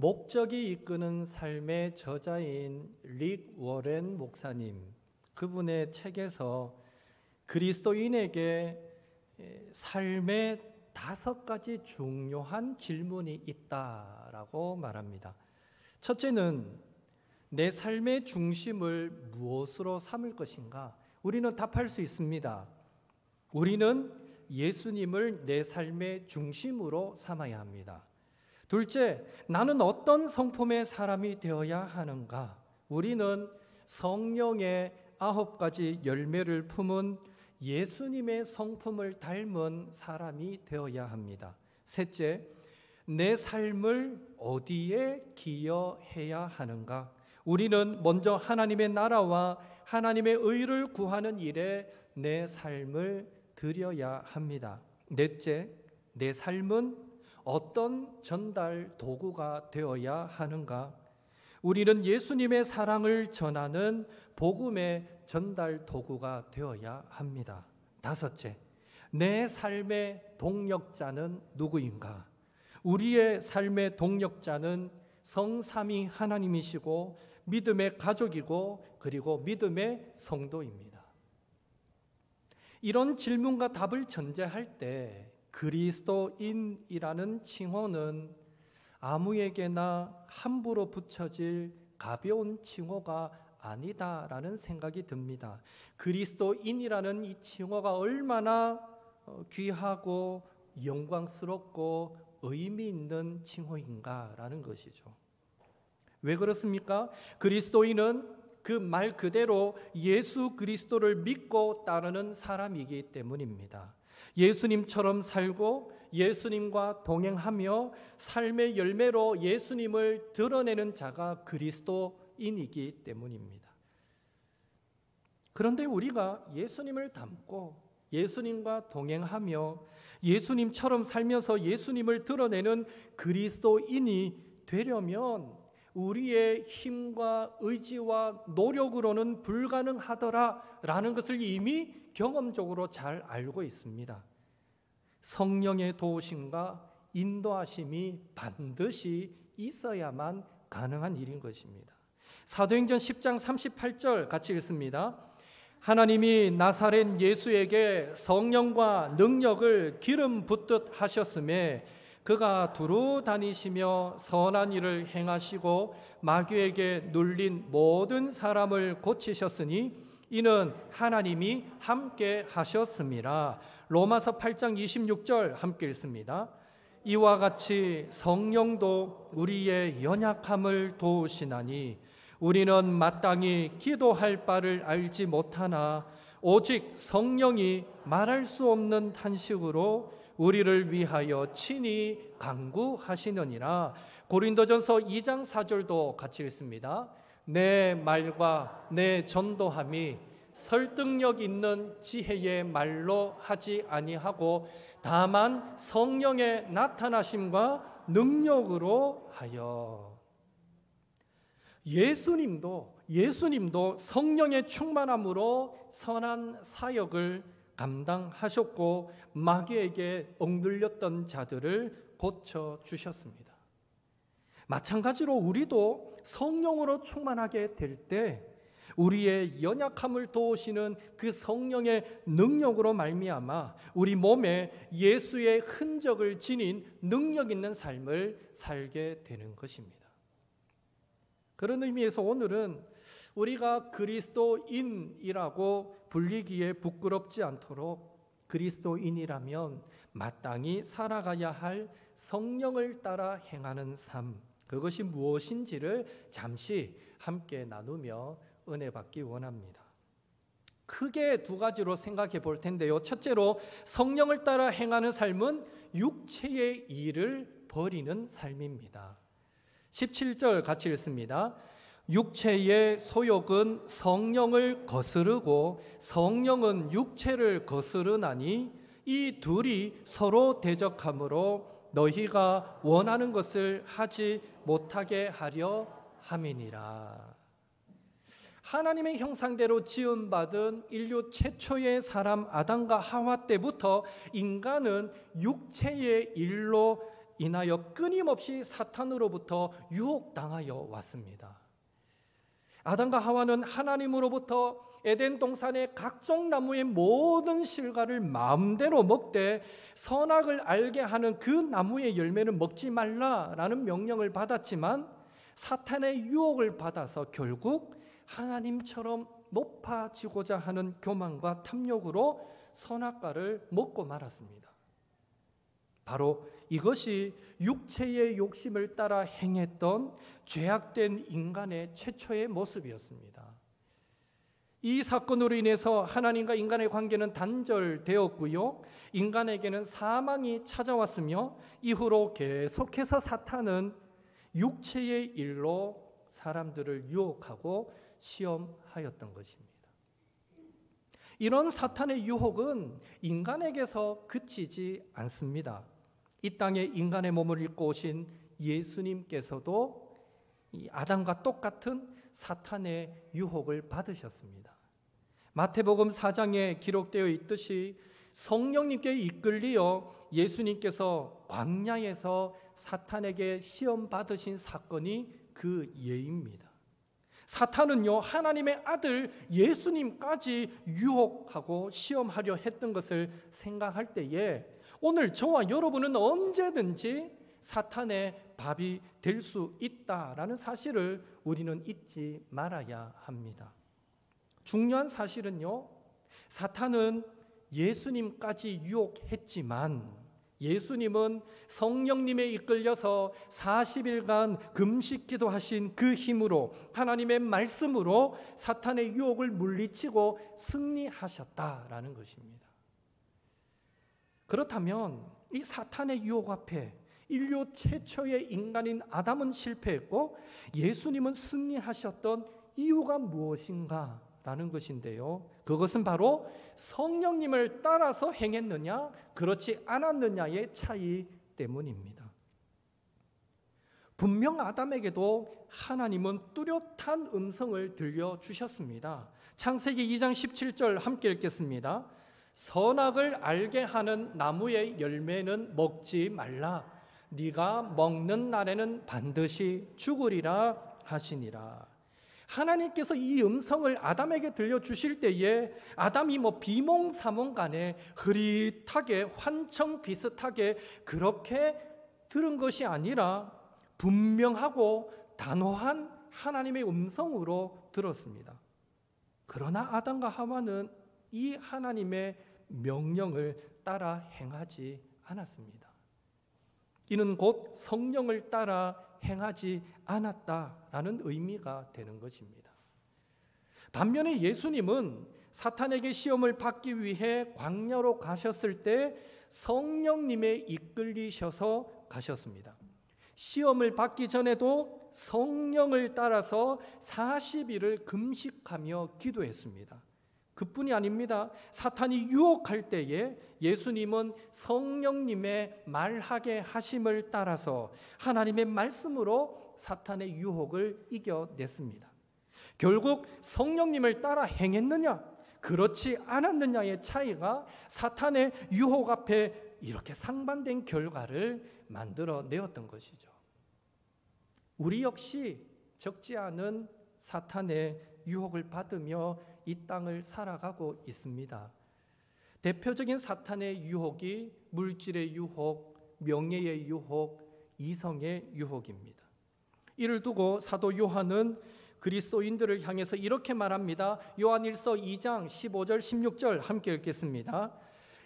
목적이 이끄는 삶의 저자인 릭 워렌 목사님, 그분의 책에서 그리스도인에게 삶의 5가지 중요한 질문이 있다라고 말합니다. 첫째는 내 삶의 중심을 무엇으로 삼을 것인가? 우리는 답할 수 있습니다. 우리는 예수님을 내 삶의 중심으로 삼아야 합니다. 둘째, 나는 어떤 성품의 사람이 되어야 하는가? 우리는 성령의 9가지 열매를 품은 예수님의 성품을 닮은 사람이 되어야 합니다. 셋째, 내 삶을 어디에 기여해야 하는가? 우리는 먼저 하나님의 나라와 하나님의 의를 구하는 일에 내 삶을 드려야 합니다. 넷째, 내 삶은 어떤 전달 도구가 되어야 하는가? 우리는 예수님의 사랑을 전하는 복음의 전달 도구가 되어야 합니다. 다섯째, 내 삶의 동력자는 누구인가? 우리의 삶의 동력자는 성삼위 하나님이시고 믿음의 가족이고 그리고 믿음의 성도입니다. 이런 질문과 답을 전제할 때 그리스도인이라는 칭호는 아무에게나 함부로 붙여질 가벼운 칭호가 아니다라는 생각이 듭니다. 그리스도인이라는 이 칭호가 얼마나 귀하고 영광스럽고 의미 있는 칭호인가라는 것이죠. 왜 그렇습니까? 그리스도인은 그 말 그대로 예수 그리스도를 믿고 따르는 사람이기 때문입니다. 예수님처럼 살고 예수님과 동행하며 삶의 열매로 예수님을 드러내는 자가 그리스도인이기 때문입니다. 그런데 우리가 예수님을 닮고 예수님과 동행하며 예수님처럼 살면서 예수님을 드러내는 그리스도인이 되려면 우리의 힘과 의지와 노력으로는 불가능하더라라는 것을 이미 경험적으로 잘 알고 있습니다. 성령의 도우심과 인도하심이 반드시 있어야만 가능한 일인 것입니다. 사도행전 10장 38절 같이 읽습니다. 하나님이 나사렛 예수에게 성령과 능력을 기름 붓듯 하셨음에 그가 두루 다니시며 선한 일을 행하시고 마귀에게 눌린 모든 사람을 고치셨으니 이는 하나님이 함께 하셨음이라. 로마서 8장 26절 함께 읽습니다. 이와 같이 성령도 우리의 연약함을 도우시나니 우리는 마땅히 기도할 바를 알지 못하나 오직 성령이 말할 수 없는 탄식으로 우리를 위하여 친히 간구하시느니라. 고린도전서 2장 4절도 같이 읽습니다. 내 말과 내 전도함이 설득력 있는 지혜의 말로 하지 아니하고 다만 성령의 나타나심과 능력으로 하여. 예수님도 성령의 충만함으로 선한 사역을 감당하셨고 마귀에게 억눌렸던 자들을 고쳐주셨습니다. 마찬가지로 우리도 성령으로 충만하게 될 때 우리의 연약함을 도우시는 그 성령의 능력으로 말미암아 우리 몸에 예수의 흔적을 지닌 능력 있는 삶을 살게 되는 것입니다. 그런 의미에서 오늘은 우리가 그리스도인이라고 불리기에 부끄럽지 않도록 그리스도인이라면 마땅히 살아가야 할 성령을 따라 행하는 삶, 그것이 무엇인지를 잠시 함께 나누며 은혜 받기 원합니다. 크게 2가지로 생각해 볼 텐데요. 첫째로 성령을 따라 행하는 삶은 육체의 일을 버리는 삶입니다. 17절 같이 읽습니다. 육체의 소욕은 성령을 거스르고 성령은 육체를 거스르나니 이 둘이 서로 대적하므로 너희가 원하는 것을 하지 못하게 하려 함이니라. 하나님의 형상대로 지음받은 인류 최초의 사람 아담과 하와 때부터 인간은 육체의 일로 인하여 끊임없이 사탄으로부터 유혹당하여 왔습니다. 아담과 하와는 하나님으로부터 에덴 동산의 각종 나무의 모든 실과를 마음대로 먹되 선악을 알게 하는 그 나무의 열매는 먹지 말라라는 명령을 받았지만 사탄의 유혹을 받아서 결국 하나님처럼 높아지고자 하는 교만과 탐욕으로 선악과를 먹고 말았습니다. 바로 이것이 육체의 욕심을 따라 행했던 죄악된 인간의 최초의 모습이었습니다. 이 사건으로 인해서 하나님과 인간의 관계는 단절되었고요, 인간에게는 사망이 찾아왔으며 이후로 계속해서 사탄은 육체의 일로 사람들을 유혹하고 시험하였던 것입니다. 이런 사탄의 유혹은 인간에게서 그치지 않습니다. 이 땅에 인간의 몸을 입고 오신 예수님께서도 이 아담과 똑같은 사탄의 유혹을 받으셨습니다. 마태복음 4장에 기록되어 있듯이 성령님께 이끌리어 예수님께서 광야에서 사탄에게 시험 받으신 사건이 그 예입니다. 사탄은요, 하나님의 아들 예수님까지 유혹하고 시험하려 했던 것을 생각할 때에 오늘 저와 여러분은 언제든지 사탄의 밥이 될 수 있다라는 사실을 우리는 잊지 말아야 합니다. 중요한 사실은요, 사탄은 예수님까지 유혹했지만 예수님은 성령님에 이끌려서 40일간 금식 기도하신 그 힘으로 하나님의 말씀으로 사탄의 유혹을 물리치고 승리하셨다라는 것입니다. 그렇다면 이 사탄의 유혹 앞에 인류 최초의 인간인 아담은 실패했고 예수님은 승리하셨던 이유가 무엇인가? 라는 것인데요, 그것은 바로 성령님을 따라서 행했느냐 그렇지 않았느냐의 차이 때문입니다. 분명 아담에게도 하나님은 뚜렷한 음성을 들려주셨습니다. 창세기 2장 17절 함께 읽겠습니다. 선악을 알게 하는 나무의 열매는 먹지 말라. 네가 먹는 날에는 반드시 죽으리라 하시니라. 하나님께서 이 음성을 아담에게 들려주실 때에 아담이 비몽사몽간에 흐릿하게 환청 비슷하게 그렇게 들은 것이 아니라 분명하고 단호한 하나님의 음성으로 들었습니다. 그러나 아담과 하와는 이 하나님의 명령을 따라 행하지 않았습니다. 이는 곧 성령을 따라 행하지 않았다라는 의미가 되는 것입니다. 반면에 예수님은 사탄에게 시험을 받기 위해 광야로 가셨을 때 성령님에 이끌리셔서 가셨습니다. 시험을 받기 전에도 성령을 따라서 40일을 금식하며 기도했습니다. 그뿐이 아닙니다. 사탄이 유혹할 때에 예수님은 성령님의 말하게 하심을 따라서 하나님의 말씀으로 사탄의 유혹을 이겨냈습니다. 결국 성령님을 따라 행했느냐 그렇지 않았느냐의 차이가 사탄의 유혹 앞에 이렇게 상반된 결과를 만들어내었던 것이죠. 우리 역시 적지 않은 사탄의 유혹을 받으며 이 땅을 살아가고 있습니다. 대표적인 사탄의 유혹이 물질의 유혹, 명예의 유혹, 이성의 유혹입니다. 이를 두고 사도 요한은 그리스도인들을 향해서 이렇게 말합니다. 요한일서 2장 15절 16절 함께 읽겠습니다.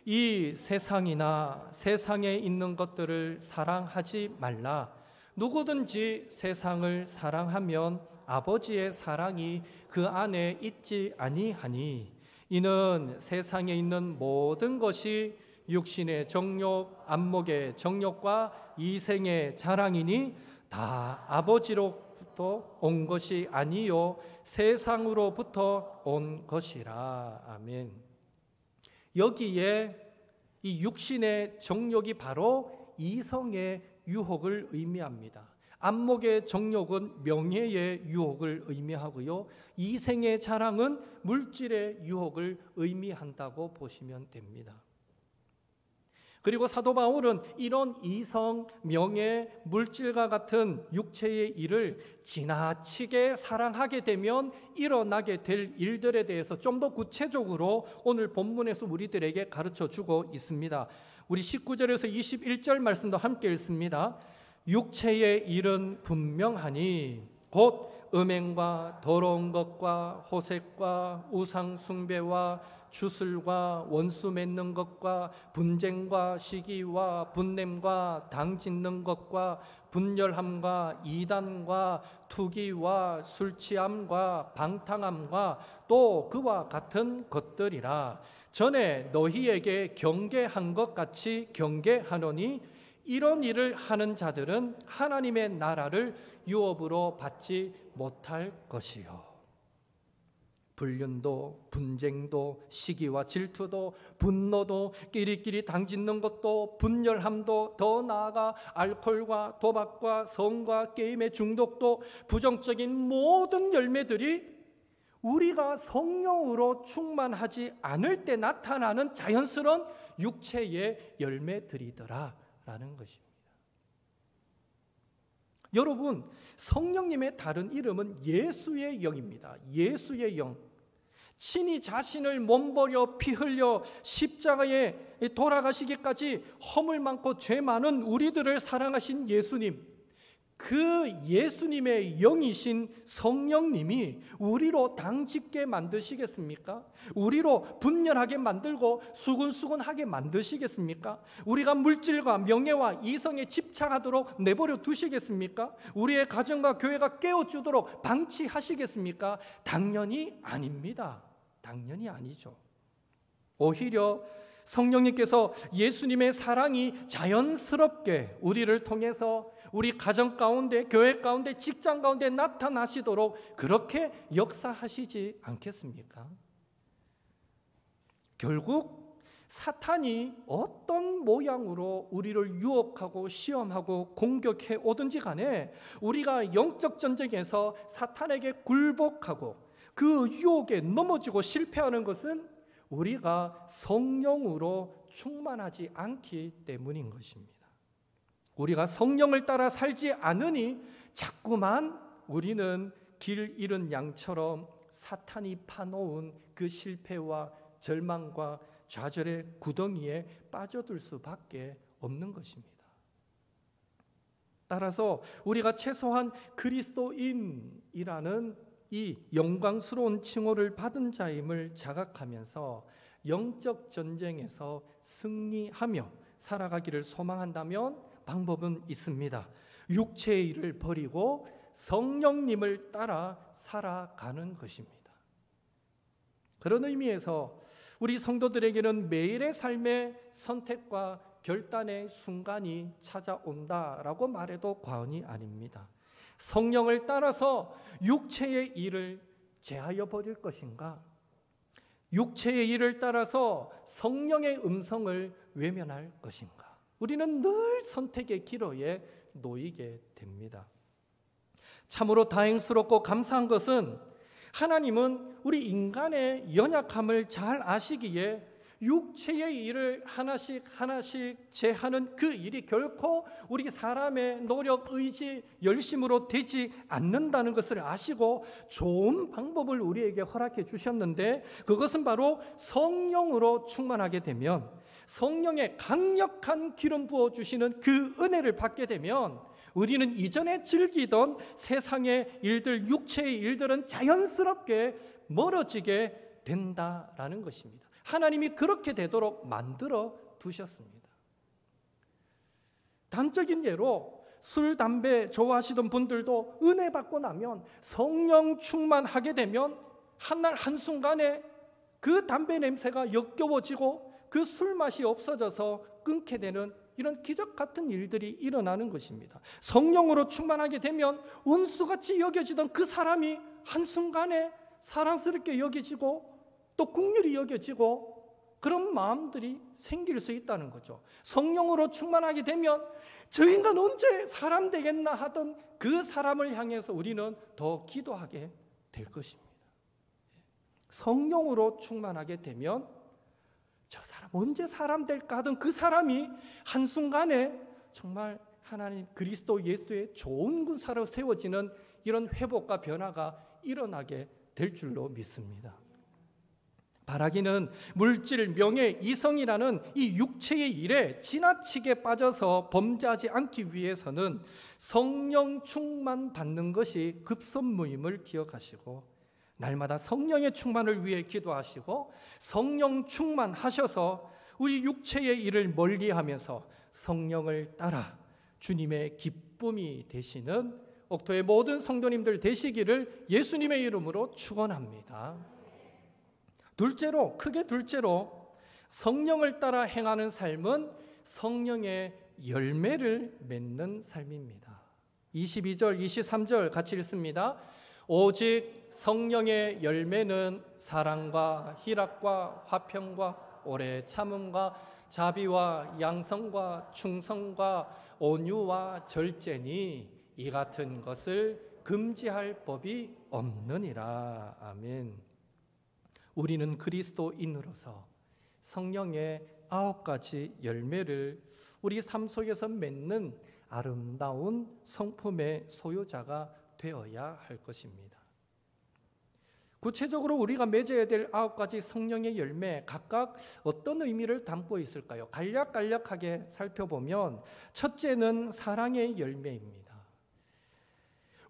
이 세상이나 세상에 있는 것들을 사랑하지 말라. 누구든지 세상을 사랑하면 아버지의 사랑이 그 안에 있지 아니하니 이는 세상에 있는 모든 것이 육신의 정욕, 안목의 정욕과 이생의 자랑이니 다 아버지로부터 온 것이 아니요 세상으로부터 온 것이라. 아멘. 여기에 이 육신의 정욕이 바로 이성의 유혹을 의미합니다. 안목의 정욕은 명예의 유혹을 의미하고요, 이생의 자랑은 물질의 유혹을 의미한다고 보시면 됩니다. 그리고 사도 바울은 이런 이성, 명예, 물질과 같은 육체의 일을 지나치게 사랑하게 되면 일어나게 될 일들에 대해서 좀 더 구체적으로 오늘 본문에서 우리들에게 가르쳐 주고 있습니다. 우리 19절에서 21절 말씀도 함께 읽습니다. 육체의 일은 분명하니 곧 음행과 더러운 것과 호색과 우상 숭배와 주술과 원수 맺는 것과 분쟁과 시기와 분냄과 당 짓는 것과 분열함과 이단과 투기와 술취함과 방탕함과 또 그와 같은 것들이라. 전에 너희에게 경계한 것 같이 경계하노니 이런 일을 하는 자들은 하나님의 나라를 유업으로 받지 못할 것이요. 불륜도 분쟁도 시기와 질투도 분노도 끼리끼리 당짓는 것도 분열함도 더 나아가 알코올과 도박과 성과 게임의 중독도 부정적인 모든 열매들이 우리가 성령으로 충만하지 않을 때 나타나는 자연스러운 육체의 열매들이더라라는 것입니다. 여러분, 성령님의 다른 이름은 예수의 영입니다. 예수의 영. 친히 자신을 몸버려 피 흘려 십자가에 돌아가시기까지 허물 많고 죄 많은 우리들을 사랑하신 예수님, 그 예수님의 영이신 성령님이 우리로 당짓게 만드시겠습니까? 우리로 분열하게 만들고 수근수근하게 만드시겠습니까? 우리가 물질과 명예와 이성에 집착하도록 내버려 두시겠습니까? 우리의 가정과 교회가 깨어주도록 방치하시겠습니까? 당연히 아닙니다. 당연히 아니죠. 오히려 성령님께서 예수님의 사랑이 자연스럽게 우리를 통해서 우리 가정 가운데, 교회 가운데, 직장 가운데 나타나시도록 그렇게 역사하시지 않겠습니까? 결국 사탄이 어떤 모양으로 우리를 유혹하고 시험하고 공격해 오든지 간에 우리가 영적 전쟁에서 사탄에게 굴복하고 그 유혹에 넘어지고 실패하는 것은 우리가 성령으로 충만하지 않기 때문인 것입니다. 우리가 성령을 따라 살지 않으니 자꾸만 우리는 길 잃은 양처럼 사탄이 파놓은 그 실패와 절망과 좌절의 구덩이에 빠져들 수밖에 없는 것입니다. 따라서 우리가 최소한 그리스도인이라는 이 영광스러운 칭호를 받은 자임을 자각하면서 영적 전쟁에서 승리하며 살아가기를 소망한다면 방법은 있습니다. 육체의 일을 버리고 성령님을 따라 살아가는 것입니다. 그런 의미에서 우리 성도들에게는 매일의 삶의 선택과 결단의 순간이 찾아온다라고 말해도 과언이 아닙니다. 성령을 따라서 육체의 일을 제하여 버릴 것인가? 육체의 일을 따라서 성령의 음성을 외면할 것인가? 우리는 늘 선택의 기로에 놓이게 됩니다. 참으로 다행스럽고 감사한 것은 하나님은 우리 인간의 연약함을 잘 아시기에 육체의 일을 하나씩 제하는 그 일이 결코 우리 사람의 노력, 의지, 열심으로 되지 않는다는 것을 아시고 좋은 방법을 우리에게 허락해 주셨는데, 그것은 바로 성령으로 충만하게 되면, 성령의 강력한 기름 부어주시는 그 은혜를 받게 되면 우리는 이전에 즐기던 세상의 일들, 육체의 일들은 자연스럽게 멀어지게 된다라는 것입니다. 하나님이 그렇게 되도록 만들어 두셨습니다. 단적인 예로 술, 담배 좋아하시던 분들도 은혜 받고 나면, 성령 충만하게 되면 한날 한순간에 그 담배 냄새가 역겨워지고 그 술 맛이 없어져서 끊게 되는 이런 기적 같은 일들이 일어나는 것입니다. 성령으로 충만하게 되면 원수같이 여겨지던 그 사람이 한순간에 사랑스럽게 여겨지고 또 긍휼히 여겨지고 그런 마음들이 생길 수 있다는 거죠. 성령으로 충만하게 되면 저 인간 언제 사람 되겠나 하던 그 사람을 향해서 우리는 더 기도하게 될 것입니다. 성령으로 충만하게 되면 저 사람 언제 사람 될까 하던 그 사람이 한순간에 정말 하나님 그리스도 예수의 좋은 군사로 세워지는 이런 회복과 변화가 일어나게 될 줄로 믿습니다. 바라기는 물질, 명예, 이성이라는 이 육체의 일에 지나치게 빠져서 범죄하지 않기 위해서는 성령 충만 받는 것이 급선무임을 기억하시고 날마다 성령의 충만을 위해 기도하시고 성령 충만하셔서 우리 육체의 일을 멀리하면서 성령을 따라 주님의 기쁨이 되시는 옥토의 모든 성도님들 되시기를 예수님의 이름으로 축원합니다. 크게 둘째로 성령을 따라 행하는 삶은 성령의 열매를 맺는 삶입니다. 22절, 23절 같이 읽습니다. 오직 성령의 열매는 사랑과 희락과 화평과 오래 참음과 자비와 양성과 충성과 온유와 절제니 이 같은 것을 금지할 법이 없느니라. 아멘. 우리는 그리스도인으로서 성령의 9가지 열매를 우리 삶 속에서 맺는 아름다운 성품의 소유자가 되어야 할 것입니다. 구체적으로 우리가 맺어야 될 9가지 성령의 열매 각각 어떤 의미를 담고 있을까요? 간략간략하게 살펴보면 첫째는 사랑의 열매입니다.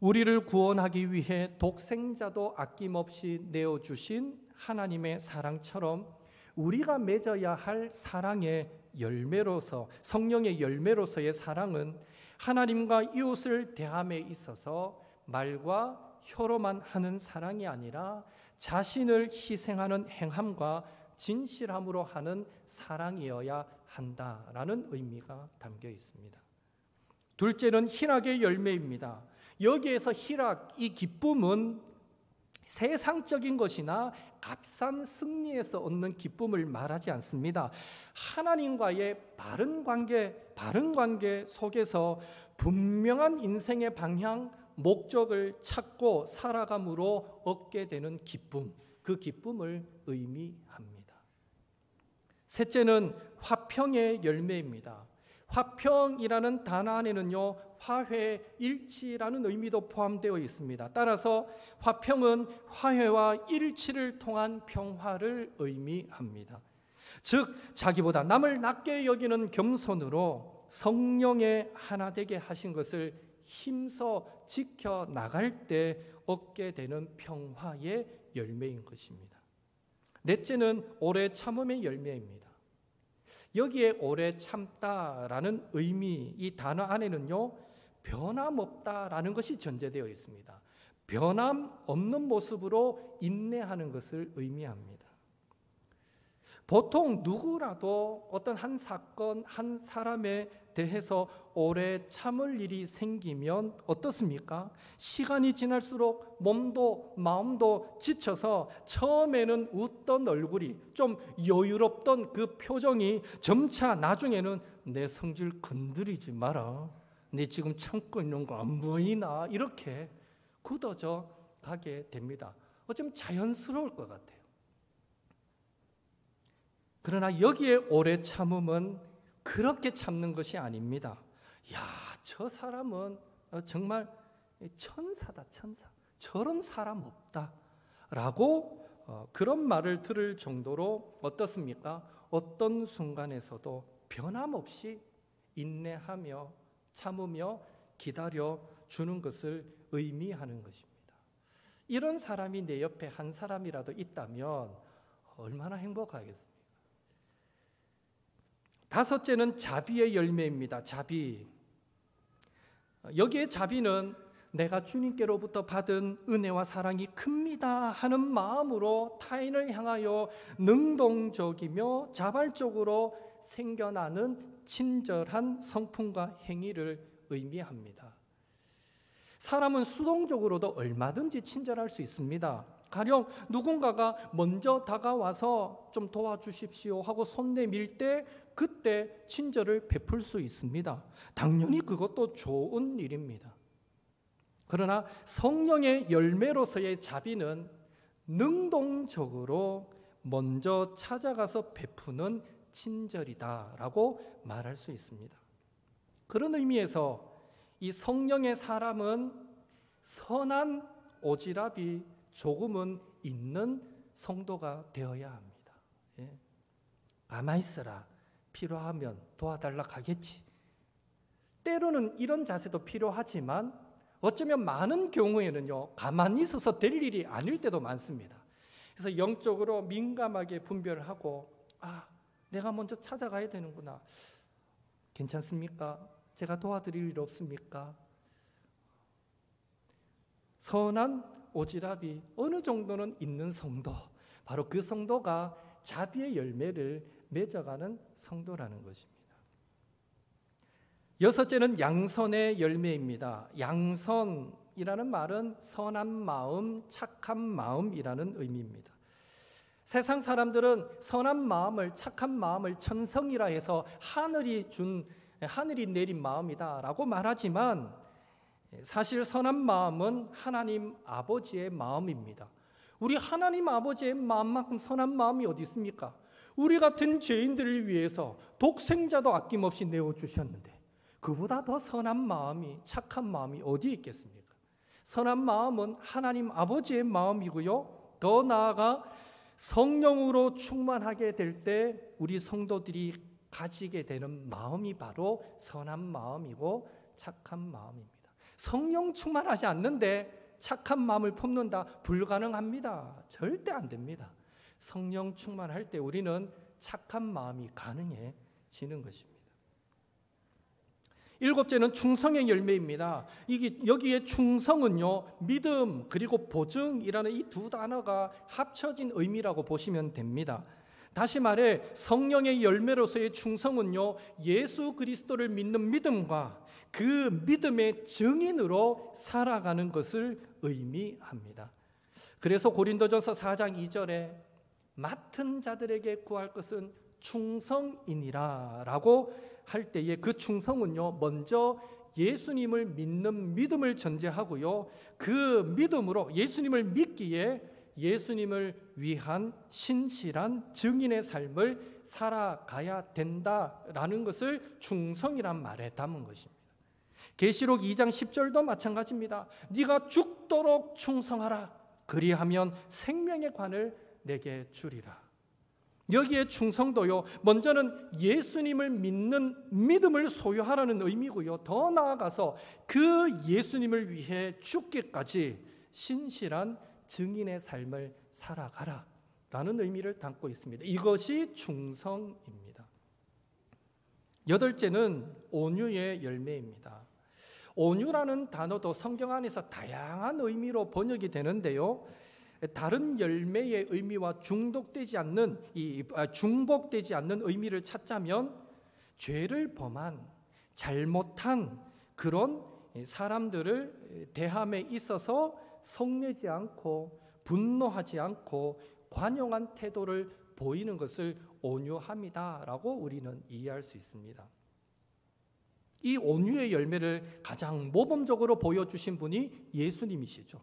우리를 구원하기 위해 독생자도 아낌없이 내어주신 하나님의 사랑처럼 우리가 맺어야 할 사랑의 열매로서 성령의 열매로서의 사랑은 하나님과 이웃을 대함에 있어서 말과 혀로만 하는 사랑이 아니라 자신을 희생하는 행함과 진실함으로 하는 사랑이어야 한다라는 의미가 담겨 있습니다. 둘째는 희락의 열매입니다. 여기에서 희락, 이 기쁨은 세상적인 것이나 값싼 승리에서 얻는 기쁨을 말하지 않습니다. 하나님과의 바른 관계 속에서 분명한 인생의 방향, 목적을 찾고 살아감으로 얻게 되는 기쁨, 그 기쁨을 의미합니다. 셋째는 화평의 열매입니다. 화평이라는 단어 안에는요, 화해, 일치라는 의미도 포함되어 있습니다. 따라서 화평은 화해와 일치를 통한 평화를 의미합니다. 즉, 자기보다 남을 낮게 여기는 겸손으로 성령의 하나 되게 하신 것을 힘써 지켜나갈 때 얻게 되는 평화의 열매인 것입니다. 넷째는 오래 참음의 열매입니다. 여기에 오래 참다라는 의미, 이 단어 안에는요, 변함없다라는 것이 전제되어 있습니다. 변함없는 모습으로 인내하는 것을 의미합니다. 보통 누구라도 어떤 한 사건, 한 사람에 대해서 오래 참을 일이 생기면 어떻습니까? 시간이 지날수록 몸도 마음도 지쳐서 처음에는 웃던 얼굴이 좀 여유롭던 그 표정이 점차 나중에는 내 성질 건드리지 마라. 내 지금 참고 있는 거 안 보이나? 이렇게 굳어져 가게 됩니다. 어쩌면 자연스러울 것 같아요. 그러나 여기에 오래 참음은 그렇게 참는 것이 아닙니다. 야, 저 사람은 정말 천사다, 천사. 저런 사람 없다. 라고 그런 말을 들을 정도로 어떻습니까? 어떤 순간에서도 변함없이 인내하며 참으며 기다려 주는 것을 의미하는 것입니다. 이런 사람이 내 옆에 한 사람이라도 있다면 얼마나 행복하겠습니까? 다섯째는 자비의 열매입니다. 자비. 여기에 자비는 내가 주님께로부터 받은 은혜와 사랑이 큽니다 하는 마음으로 타인을 향하여 능동적이며 자발적으로 생겨나는 친절한 성품과 행위를 의미합니다. 사람은 수동적으로도 얼마든지 친절할 수 있습니다. 가령 누군가가 먼저 다가와서 좀 도와주십시오 하고 손 내밀 때 그때 친절을 베풀 수 있습니다. 당연히 그것도 좋은 일입니다. 그러나 성령의 열매로서의 자비는 능동적으로 먼저 찾아가서 베푸는 친절이다라고 말할 수 있습니다. 그런 의미에서 이 성령의 사람은 선한 오지랖이 조금은 있는 성도가 되어야 합니다. 예. 가만히 있어라. 필요하면 도와달라 하겠지. 때로는 이런 자세도 필요하지만 어쩌면 많은 경우에는요, 가만히 있어서 될 일이 아닐 때도 많습니다. 그래서 영적으로 민감하게 분별하고, 내가 먼저 찾아가야 되는구나. 괜찮습니까? 제가 도와드릴 일 없습니까? 선한 오지랖이 어느 정도는 있는 성도, 바로 그 성도가 자비의 열매를 맺어가는 성도라는 것입니다. 여섯째는 양선의 열매입니다. 양선이라는 말은 선한 마음, 착한 마음이라는 의미입니다. 세상 사람들은 선한 마음을, 착한 마음을 천성이라 해서 하늘이 내린 마음이다라고 말하지만 사실 선한 마음은 하나님 아버지의 마음입니다. 우리 하나님 아버지의 마음만큼 선한 마음이 어디 있습니까? 우리 같은 죄인들을 위해서 독생자도 아낌없이 내어주셨는데 그보다 더 선한 마음이, 착한 마음이 어디 있겠습니까? 선한 마음은 하나님 아버지의 마음이고요. 더 나아가 성령으로 충만하게 될 때 우리 성도들이 가지게 되는 마음이 바로 선한 마음이고 착한 마음입니다. 성령 충만하지 않는데 착한 마음을 품는다? 불가능합니다. 절대 안 됩니다. 성령 충만할 때 우리는 착한 마음이 가능해지는 것입니다. 일곱째는 충성의 열매입니다. 여기에 충성은요, 믿음 그리고 보증이라는 이 두 단어가 합쳐진 의미라고 보시면 됩니다. 다시 말해 성령의 열매로서의 충성은요, 예수 그리스도를 믿는 믿음과 그 믿음의 증인으로 살아가는 것을 의미합니다. 그래서 고린도전서 4장 2절에 맡은 자들에게 구할 것은 충성이니라 라고 할 때에 그 충성은요, 먼저 예수님을 믿는 믿음을 전제하고요, 그 믿음으로 예수님을 믿기에 예수님을 위한 신실한 증인의 삶을 살아가야 된다라는 것을 충성이란 말에 담은 것입니다. 계시록 2장 10절도 마찬가지입니다. 네가 죽도록 충성하라. 그리하면 생명의 관을 내게 주리라. 여기에 충성도요, 먼저는 예수님을 믿는 믿음을 소유하라는 의미고요, 더 나아가서 그 예수님을 위해 죽기까지 신실한 증인의 삶을 살아가라 라는 의미를 담고 있습니다. 이것이 충성입니다. 여덟째는 온유의 열매입니다. 온유라는 단어도 성경 안에서 다양한 의미로 번역이 되는데요, 다른 열매의 의미와 중복되지 않는 의미를 찾자면 죄를 범한, 잘못한 그런 사람들을 대함에 있어서 성내지 않고 분노하지 않고 관용한 태도를 보이는 것을 온유함이다라고 우리는 이해할 수 있습니다. 이 온유의 열매를 가장 모범적으로 보여주신 분이 예수님이시죠.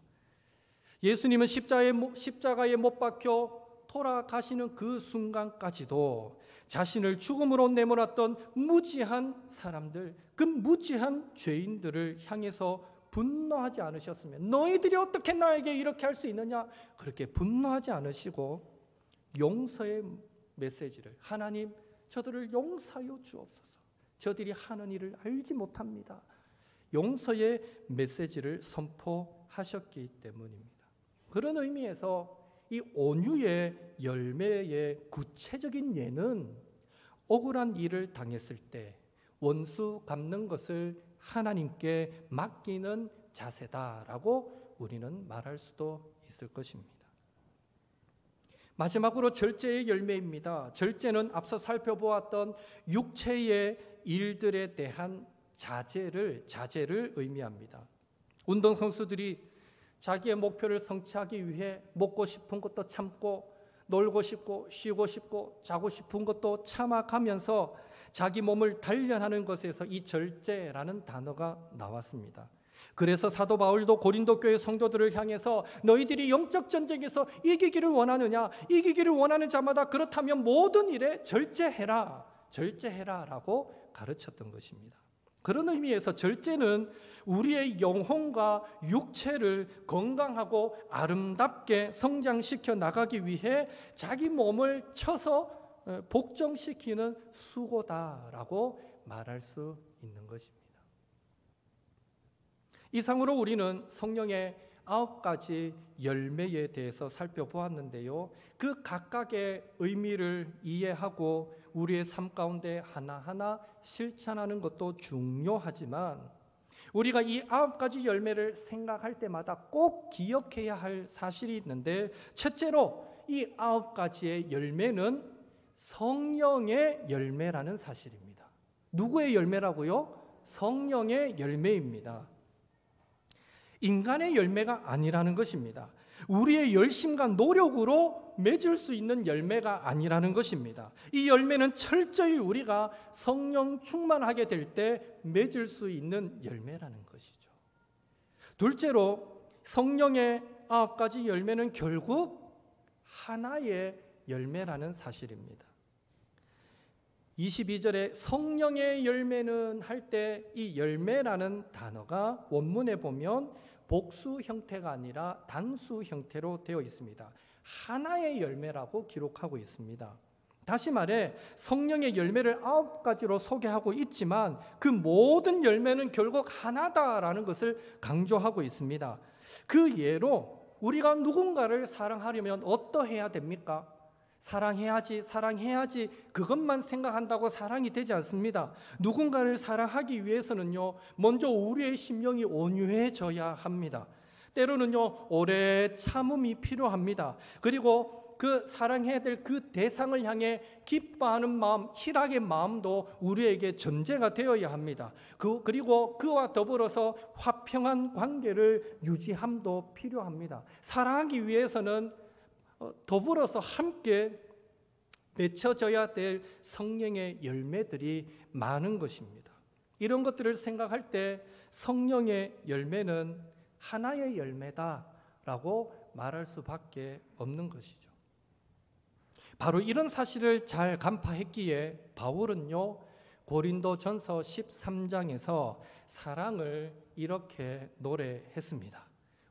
예수님은 십자가에 못 박혀 돌아가시는 그 순간까지도 자신을 죽음으로 내몰았던 무지한 사람들, 그 무지한 죄인들을 향해서 분노하지 않으셨으면, 너희들이 어떻게 나에게 이렇게 할 수 있느냐, 그렇게 분노하지 않으시고 용서의 메시지를, 하나님 저들을 용서하여 주옵소서, 저들이 하는 일을 알지 못합니다, 용서의 메시지를 선포하셨기 때문입니다. 그런 의미에서 이 온유의 열매의 구체적인 예는 억울한 일을 당했을 때 원수 갚는 것을 하나님께 맡기는 자세다라고 우리는 말할 수도 있을 것입니다. 마지막으로 절제의 열매입니다. 절제는 앞서 살펴보았던 육체의 일들에 대한 자제를 의미합니다. 운동선수들이 자기의 목표를 성취하기 위해 먹고 싶은 것도 참고, 놀고 싶고, 쉬고 싶고, 자고 싶은 것도 참아가면서 자기 몸을 단련하는 것에서 이 절제라는 단어가 나왔습니다. 그래서 사도 바울도 고린도 교회 성도들을 향해서 너희들이 영적 전쟁에서 이기기를 원하느냐? 이기기를 원하는 자마다 그렇다면 모든 일에 절제해라라고 가르쳤던 것입니다. 그런 의미에서 절제는 우리의 영혼과 육체를 건강하고 아름답게 성장시켜 나가기 위해 자기 몸을 쳐서 복종시키는 수고다라고 말할 수 있는 것입니다. 이상으로 우리는 성령의 9가지 열매에 대해서 살펴보았는데요. 그 각각의 의미를 이해하고 우리의 삶 가운데 하나하나 실천하는 것도 중요하지만 우리가 이 9가지 열매를 생각할 때마다 꼭 기억해야 할 사실이 있는데, 첫째로 이 9가지의 열매는 성령의 열매라는 사실입니다. 누구의 열매라고요? 성령의 열매입니다. 인간의 열매가 아니라는 것입니다. 우리의 열심과 노력으로 맺을 수 있는 열매가 아니라는 것입니다. 이 열매는 철저히 우리가 성령 충만하게 될 때 맺을 수 있는 열매라는 것이죠. 둘째로 성령의 9가지 열매는 결국 하나의 열매라는 사실입니다. 22절에 성령의 열매는 할 때 이 열매라는 단어가 원문에 보면 복수 형태가 아니라 단수 형태로 되어 있습니다. 하나의 열매라고 기록하고 있습니다. 다시 말해 성령의 열매를 9가지로 소개하고 있지만 그 모든 열매는 결국 하나다라는 것을 강조하고 있습니다. 그 예로 우리가 누군가를 사랑하려면 어떠해야 됩니까? 사랑해야지 그것만 생각한다고 사랑이 되지 않습니다. 누군가를 사랑하기 위해서는요, 먼저 우리의 심령이 온유해져야 합니다. 때로는요, 오래 참음이 필요합니다. 그리고 그 사랑해야 될 그 대상을 향해 기뻐하는 마음, 희락의 마음도 우리에게 전제가 되어야 합니다. 그리고 그와 더불어서 화평한 관계를 유지함도 필요합니다. 사랑하기 위해서는 더불어서 함께 맺혀져야 될 성령의 열매들이 많은 것입니다. 이런 것들을 생각할 때 성령의 열매는 하나의 열매다라고 말할 수밖에 없는 것이죠. 바로 이런 사실을 잘 간파했기에 바울은요, 고린도전서 13장에서 사랑을 이렇게 노래했습니다.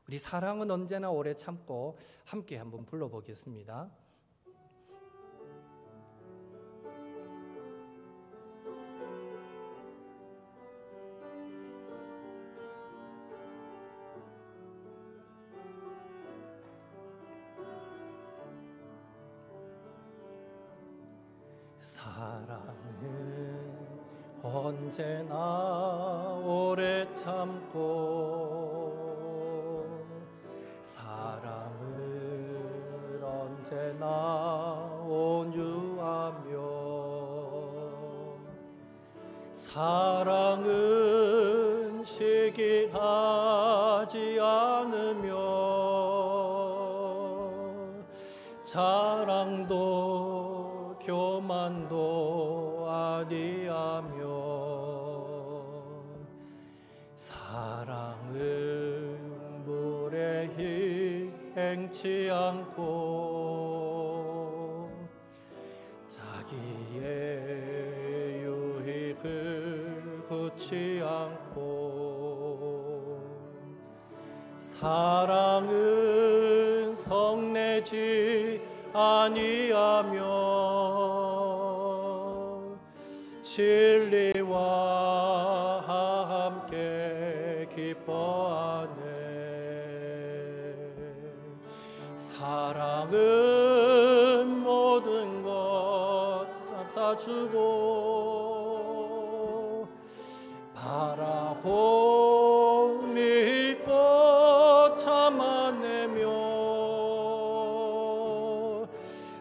우리 사랑은 언제나 오래 참고 함께 한번 불러보겠습니다. 사랑은 언제나 오래 참고 사랑은 언제나 온유하며 사랑은 시기하지 않으며 자랑도 교만도 아니하며 사랑은 무례히 행치 않고 자기의 유익을 구치 않고 사랑은 성내지 아니하며 진리와 함께 기뻐하네. 사랑은 모든 것 사주고 바라고 믿고 참아내며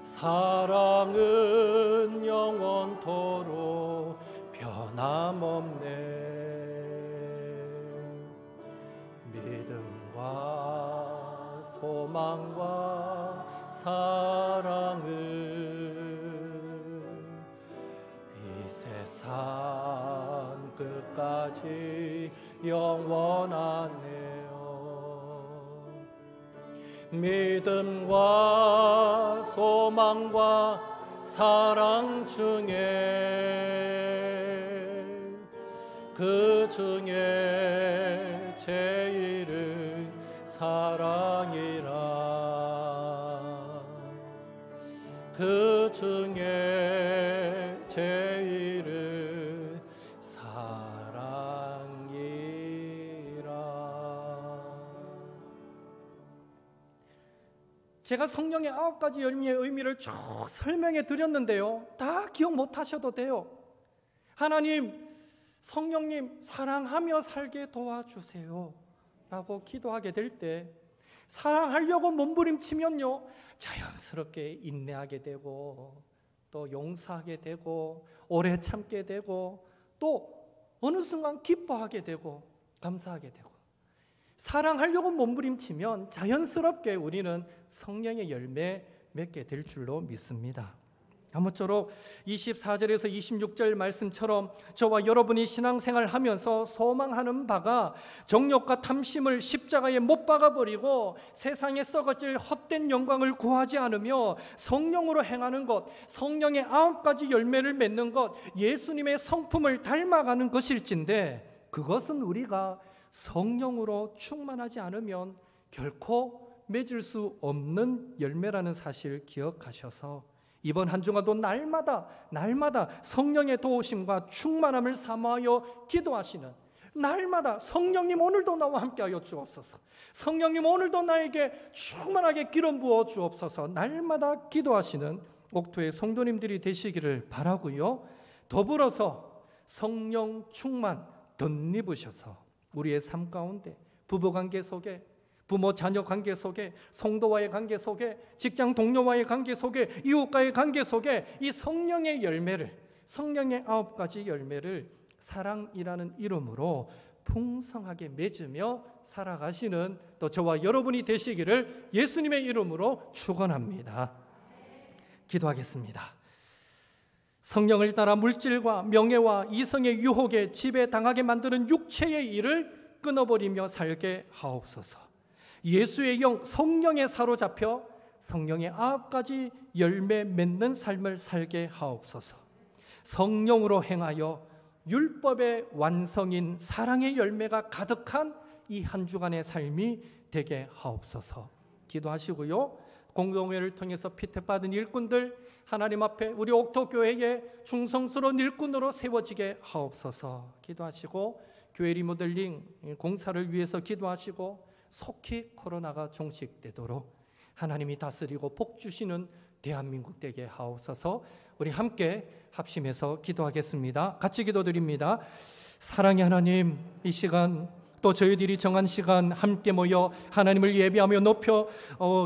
사랑은 영원토록 변함없네. 믿음과 소망과 사랑은 이 세상 끝까지 영원하네요. 믿음과 소망과 사랑 중에 그 중에 제일은 사랑이라. 그 중에 제일은 사랑이라. 제가 성령의 9가지 열매의 의미를 쭉 설명해 드렸는데요, 다 기억 못 하셔도 돼요. 하나님, 성령님 사랑하며 살게 도와주세요 라고 기도하게 될 때, 사랑하려고 몸부림치면요 자연스럽게 인내하게 되고, 또 용서하게 되고, 오래 참게 되고, 또 어느 순간 기뻐하게 되고 감사하게 되고, 사랑하려고 몸부림치면 자연스럽게 우리는 성령의 열매 맺게 될 줄로 믿습니다. 아무쪼록 24절에서 26절 말씀처럼 저와 여러분이 신앙생활 하면서 소망하는 바가 정욕과 탐심을 십자가에 못 박아버리고 세상에 썩어질 헛된 영광을 구하지 않으며 성령으로 행하는 것, 성령의 9가지 열매를 맺는 것, 예수님의 성품을 닮아가는 것일진데, 그것은 우리가 성령으로 충만하지 않으면 결코 맺을 수 없는 열매라는 사실을 기억하셔서 이번 한 주간도 날마다 성령의 도우심과 충만함을 사모하여 기도하시는, 날마다 성령님 오늘도 나와 함께하여 주옵소서, 성령님 오늘도 나에게 충만하게 기름 부어 주옵소서, 날마다 기도하시는 옥토의 성도님들이 되시기를 바라고요. 더불어서 성령 충만 덧입으셔서 우리의 삶 가운데, 부부관계 속에, 부모 자녀 관계 속에, 성도와의 관계 속에, 직장 동료와의 관계 속에, 이웃과의 관계 속에 이 성령의 열매를, 성령의 9가지 열매를 사랑이라는 이름으로 풍성하게 맺으며 살아가시는 또 저와 여러분이 되시기를 예수님의 이름으로 축원합니다. 기도하겠습니다. 성령을 따라 물질과 명예와 이성의 유혹에 지배당하게 만드는 육체의 일을 끊어버리며 살게 하옵소서. 예수의 영 성령에 사로잡혀 성령의 9가지 열매 맺는 삶을 살게 하옵소서. 성령으로 행하여 율법의 완성인 사랑의 열매가 가득한 이 한 주간의 삶이 되게 하옵소서. 기도하시고요, 공동회를 통해서 피택받은 일꾼들 하나님 앞에 우리 옥토교회의 충성스러운 일꾼으로 세워지게 하옵소서. 기도하시고 교회 리모델링 공사를 위해서 기도하시고 속히 코로나가 종식되도록 하나님이 다스리고 복 주시는 대한민국 되게 하옵소서. 우리 함께 합심해서 기도하겠습니다. 같이 기도드립니다. 사랑의 하나님, 이 시간 또 저희들이 정한 시간 함께 모여 하나님을 예배하며 높여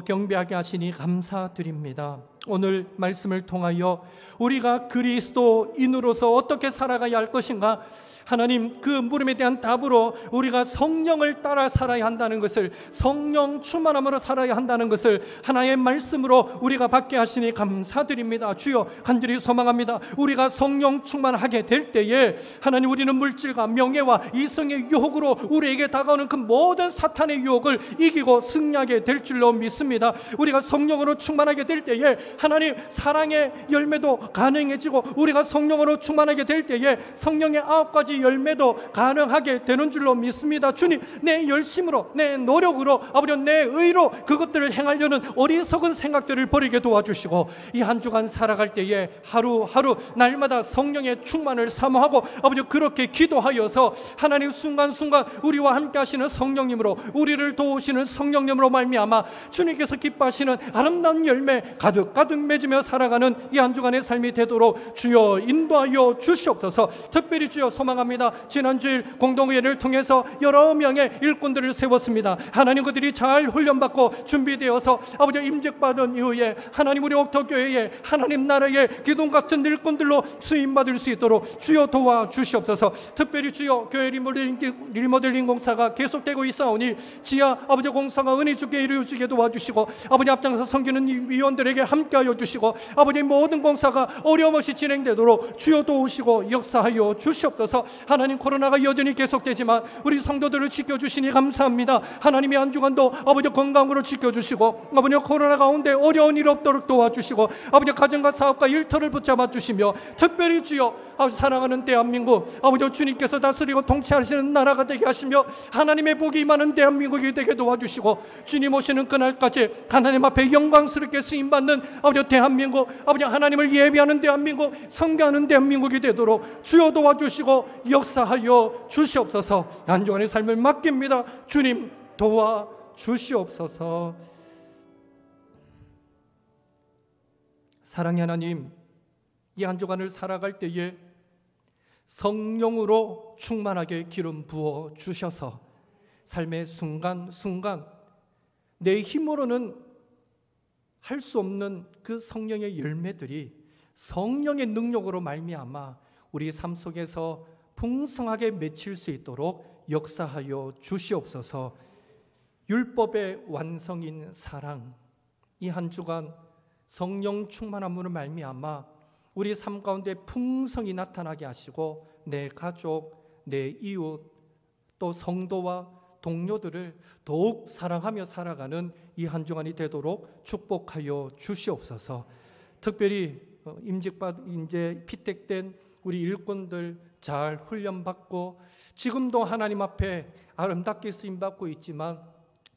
경배하게 하시니 감사드립니다. 오늘 말씀을 통하여 우리가 그리스도인으로서 어떻게 살아가야 할 것인가, 하나님 그 물음에 대한 답으로 우리가 성령을 따라 살아야 한다는 것을, 성령 충만함으로 살아야 한다는 것을 하나의 말씀으로 우리가 받게 하시니 감사드립니다. 주여, 간절히 소망합니다. 우리가 성령 충만하게 될 때에 하나님, 우리는 물질과 명예와 이성의 유혹으로 우리에게 다가오는 그 모든 사탄의 유혹을 이기고 승리하게 될 줄로 믿습니다. 우리가 성령으로 충만하게 될 때에 하나님 사랑의 열매도 가능해지고, 우리가 성령으로 충만하게 될 때에 성령의 9가지 열매도 가능하게 되는 줄로 믿습니다. 주님, 내 열심으로, 내 노력으로, 아버지 내 의로 그것들을 행하려는 어리석은 생각들을 버리게 도와주시고, 이 한 주간 살아갈 때에 하루하루 날마다 성령의 충만을 사모하고 아버지 그렇게 기도하여서 하나님 순간순간 우리와 함께 하시는 성령님으로, 우리를 도우시는 성령님으로 말미암아 주님께서 기뻐하시는 아름다운 열매 가득 맺으며 살아가는 이 한 주간의 삶이 되도록 주여 인도하여 주시옵소서. 특별히 주여 소망합니다. 지난주일 공동회를 통해서 여러 명의 일꾼들을 세웠습니다. 하나님 그들이 잘 훈련받고 준비되어서 아버지 임직받은 이후에 하나님 우리 옥토교회에 하나님 나라의 기둥 같은 일꾼들로 수임받을 수 있도록 주여 도와주시옵소서. 특별히 주여 교회 리모델링 공사가 계속되고 있사오니 지하 아버지 공사가 은혜 주게 이루어지게 도와주시고, 아버지 앞장서 섬기는 위원들에게 함께 함께 하여 주시고 아버지 모든 공사가 어려움 없이 진행되도록 주여 도우시고 역사하여 주시옵소서. 하나님 코로나가 여전히 계속되지만 우리 성도들을 지켜주시니 감사합니다. 하나님의 한 주간도 아버지 건강으로 지켜주시고 아버지 코로나 가운데 어려운 일 없도록 도와주시고 아버지 가정과 사업과 일터를 붙잡아 주시며 특별히 주여 아버지 사랑하는 대한민국 아버지 주님께서 다스리고 통치하시는 나라가 되게 하시며 하나님의 복이 임하는 대한민국이 되게 도와주시고 주님 오시는 그날까지 하나님 앞에 영광스럽게 쓰임받는 아버지 대한민국 아버지 하나님을 예배하는 대한민국 성교하는 대한민국이 되도록 주여 도와주시고 역사하여 주시옵소서. 한 주간의 삶을 맡깁니다. 주님 도와주시옵소서. 사랑의 하나님, 이 한 주간을 살아갈 때에 성령으로 충만하게 기름 부어 주셔서 삶의 순간순간 내 힘으로는 할 수 없는 그 성령의 열매들이 성령의 능력으로 말미암아 우리 삶 속에서 풍성하게 맺힐 수 있도록 역사하여 주시옵소서. 율법의 완성인 사랑, 이 한 주간 성령 충만함으로 말미암아 우리 삶 가운데 풍성히 나타나게 하시고 내 가족, 내 이웃, 또 성도와 동료들을 더욱 사랑하며 살아가는 이 한 주간이 되도록 축복하여 주시옵소서. 특별히 이제 피택된 우리 일꾼들 잘 훈련받고 지금도 하나님 앞에 아름답게 쓰임받고 있지만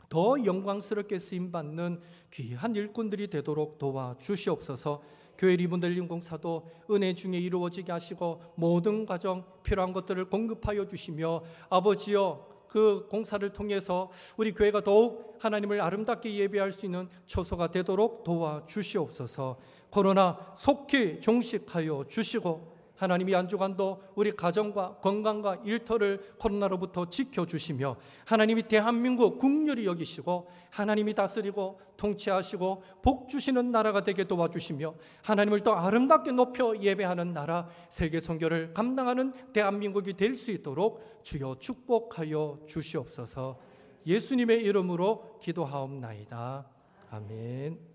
더 영광스럽게 쓰임받는 귀한 일꾼들이 되도록 도와주시옵소서. 교회 리본들 인공사도 은혜 중에 이루어지게 하시고 모든 과정 필요한 것들을 공급하여 주시며 아버지여 그 공사를 통해서 우리 교회가 더욱 하나님을 아름답게 예배할 수 있는 처소가 되도록 도와주시옵소서. 코로나 속히 종식하여 주시고 하나님이 한 주간도 우리 가정과 건강과 일터를 코로나로부터 지켜주시며 하나님이 대한민국 국률이 여기시고 하나님이 다스리고 통치하시고 복 주시는 나라가 되게 도와주시며 하나님을 더 아름답게 높여 예배하는 나라 세계 선교를 감당하는 대한민국이 될 수 있도록 주여 축복하여 주시옵소서. 예수님의 이름으로 기도하옵나이다. 아멘.